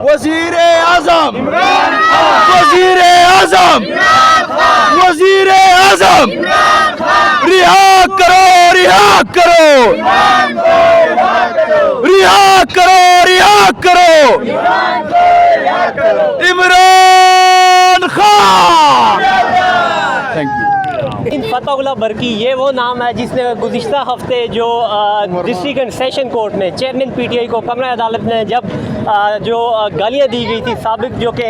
वजीर आजम वजीर आजम वजीर आजम रिहा करो रिहा करो रिहा करो रिहा करो इमरान खान। Thank you. फतहुल्लाह बरकी ये वो नाम है जिसने गुज़िश्ता हफ्ते जो डिस्ट्रिक्ट एंड सेशन कोर्ट में चेयरमैन पीटीआई को कमरा अदालत ने जब जो गालियाँ दी गई थी साबिक जो कि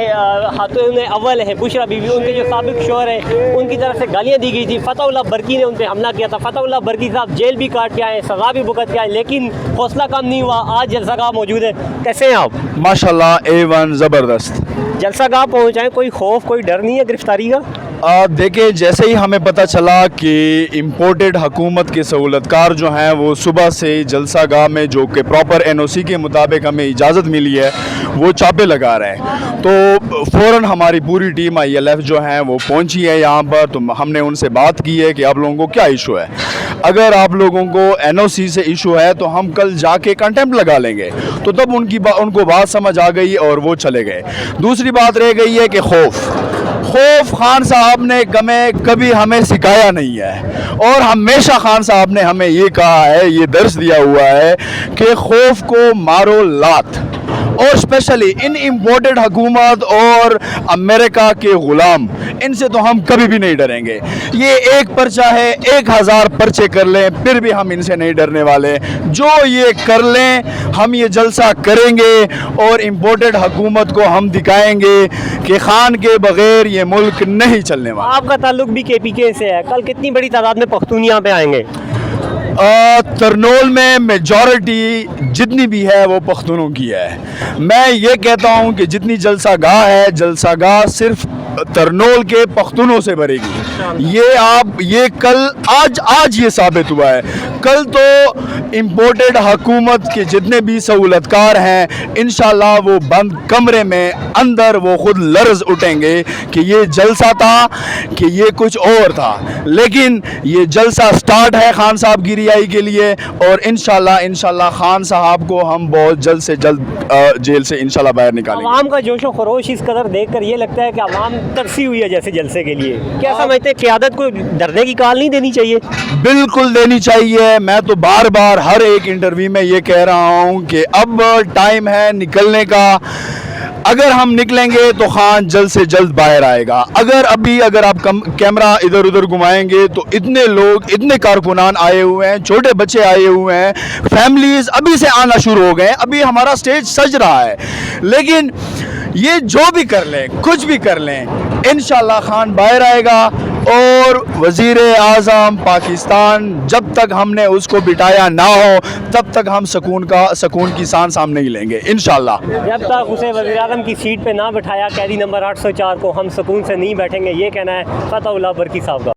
खातून अव्वल हैं बुशरा बीवी, उनके जो साबिक शोहर हैं उनकी तरफ से गालियाँ दी गई थी। फतहुल्लाह बरकी ने उन पर हमला किया था। फतहुल्लाह बरकी साहब जेल भी काट के आए, सज़ा भी भुगत के आए, लेकिन हौसला कम नहीं हुआ। आज जलसागाह मौजूद है, कैसे हैं आप? माशाल्लाह A1 ज़बरदस्त। जलसागाह पहुँचाएँ, कोई खौफ कोई डर नहीं है गिरफ्तारी का? देखिए, जैसे ही हमें पता चला कि इम्पोर्टेड हुकूमत के सहूलतकार जो हैं वो सुबह से जलसागाह में जो कि प्रॉपर NOC के मुताबिक हमें इजाज़त मिली है वो छापे लगा रहे हैं, तो फ़ौरन हमारी पूरी टीम ILF जो है वो पहुंची है यहाँ पर। तो हमने उनसे बात की है कि आप लोगों को क्या इशू है, अगर आप लोगों को NOC से इशू है तो हम कल जाके कंटेम्प्ट लगा लेंगे। तो तब उनको बात समझ आ गई और वो चले गए। दूसरी बात रह गई है कि खौफ खान साहब ने कभी हमें सिखाया नहीं है, और हमेशा खान साहब ने हमें ये कहा है, ये दर्स दिया हुआ है कि खौफ को मारो लात। और स्पेशली इन इम्पोर्टेड हुकूमत और अमेरिका के ग़ुलाम, इनसे तो हम कभी भी नहीं डरेंगे। ये एक पर्चा है, 1000 पर्चे कर लें फिर भी हम इनसे नहीं डरने वाले। जो ये कर लें हम ये जलसा करेंगे और इम्पोर्टेड हुकूमत को हम दिखाएंगे कि खान के बगैर ये मुल्क नहीं चलने वाला। आपका ताल्लुक भी KPK से है, कल कितनी बड़ी तादाद में पख्तून यहाँ पे आएंगे? तरनोल में मेजॉरिटी जितनी भी है वो पख्तूनों की है। मैं ये कहता हूँ कि जितनी जलसागाह है, जलसागाह सिर्फ तरनोल के पख्तूनों से भरेगी। ये कल आज ये साबित हुआ है। कल तो इम्पोर्टेड हुकूमत के जितने भी सहूलतकार हैं इंशाल्लाह वो बंद कमरे में अंदर वो खुद लर्ज उठेंगे कि ये जलसा था कि ये कुछ और था। लेकिन ये जलसा स्टार्ट है खान साहब की रिहाई के लिए, और इंशाल्लाह खान साहब को हम बहुत जल्द से जल्द जेल से इंशाल्लाह बाहर निकालेंगे। आवाम का जोश व खरोश इस कदर देखकर ये लगता है कि आवाम तरसी हुई है जैसे जलसे के लिए। क्या समझते हैं क़यादत को डरने की काल नहीं देनी चाहिए? बिल्कुल देनी चाहिए। मैं तो बार बार हर एक इंटरव्यू में ये कह रहा हूँ कि अब टाइम है निकलने का। अगर हम निकलेंगे तो खान जल्द से जल्द बाहर आएगा। अगर आप कैमरा इधर उधर घुमाएंगे तो इतने लोग, इतने कारकुनान आए हुए हैं, छोटे बच्चे आए हुए हैं, फैमिलीज अभी से आना शुरू हो गए हैं। अभी हमारा स्टेज सज रहा है, लेकिन ये जो भी कर लें, कुछ भी कर लें, इंशाल्लाह खान बाहर आएगा। और वज़ीर आज़म पाकिस्तान जब तक हमने उसको बिठाया ना हो तब तक हम सुकून की सांस हम नहीं लेंगे इंशाल्लाह। जब तक उसे वज़ीर आज़म की सीट पे ना बिठाया कैदी नंबर 804 को, हम सुकून से नहीं बैठेंगे। ये कहना है फतहुल्लाह बरकी साहब का।